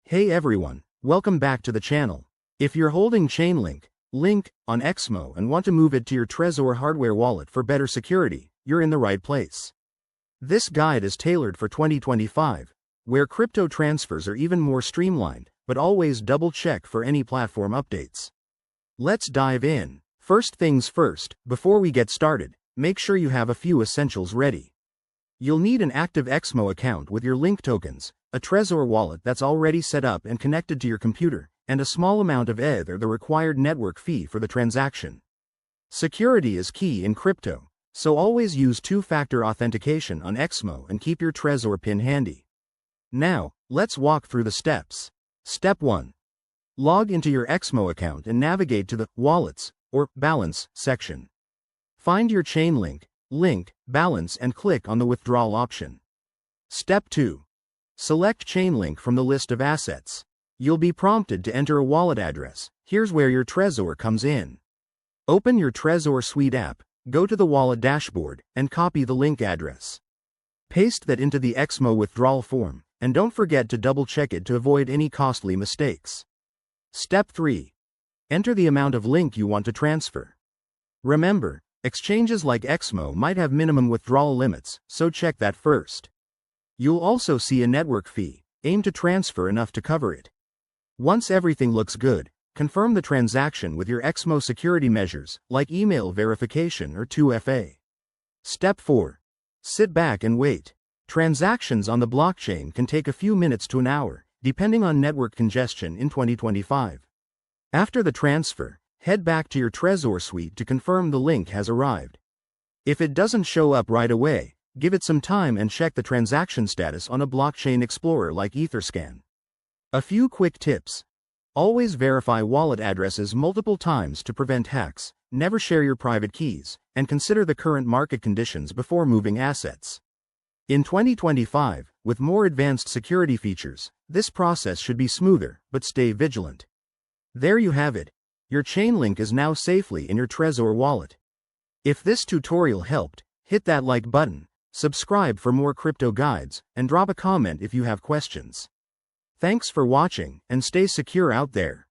Hey everyone, welcome back to the channel. If you're holding Chainlink, Link, on Exmo and want to move it to your Trezor hardware wallet for better security, you're in the right place. This guide is tailored for 2025, where crypto transfers are even more streamlined, but always double-check for any platform updates. Let's dive in. First things first, before we get started, make sure you have a few essentials ready. You'll need an active Exmo account with your Link tokens, a Trezor wallet that's already set up and connected to your computer, and a small amount of Ether, the required network fee for the transaction. Security is key in crypto, so always use two-factor authentication on Exmo and keep your Trezor PIN handy. Now, let's walk through the steps. Step 1. Log into your Exmo account and navigate to the Wallets, or Balance, section. Find your Chainlink, Link, Balance and click on the Withdrawal option. Step 2. Select Chainlink from the list of assets. You'll be prompted to enter a wallet address. Here's where your Trezor comes in. Open your Trezor Suite app, go to the wallet dashboard, and copy the Link address. Paste that into the Exmo withdrawal form, and don't forget to double-check it to avoid any costly mistakes. Step 3. Enter the amount of Link you want to transfer. Remember, exchanges like Exmo might have minimum withdrawal limits, so check that first. You'll also see a network fee. Aim to transfer enough to cover it. Once everything looks good, confirm the transaction with your Exmo security measures, like email verification or 2FA. Step 4. Sit back and wait. Transactions on the blockchain can take a few minutes to an hour, depending on network congestion in 2025. After the transfer, head back to your Trezor suite to confirm the Link has arrived. If it doesn't show up right away, give it some time and check the transaction status on a blockchain explorer like Etherscan. A few quick tips. Always verify wallet addresses multiple times to prevent hacks, never share your private keys, and consider the current market conditions before moving assets. In 2025, with more advanced security features, this process should be smoother, but stay vigilant. There you have it. Your Chainlink is now safely in your Trezor wallet. If this tutorial helped, hit that like button, subscribe for more crypto guides, and drop a comment if you have questions. Thanks for watching, and stay secure out there.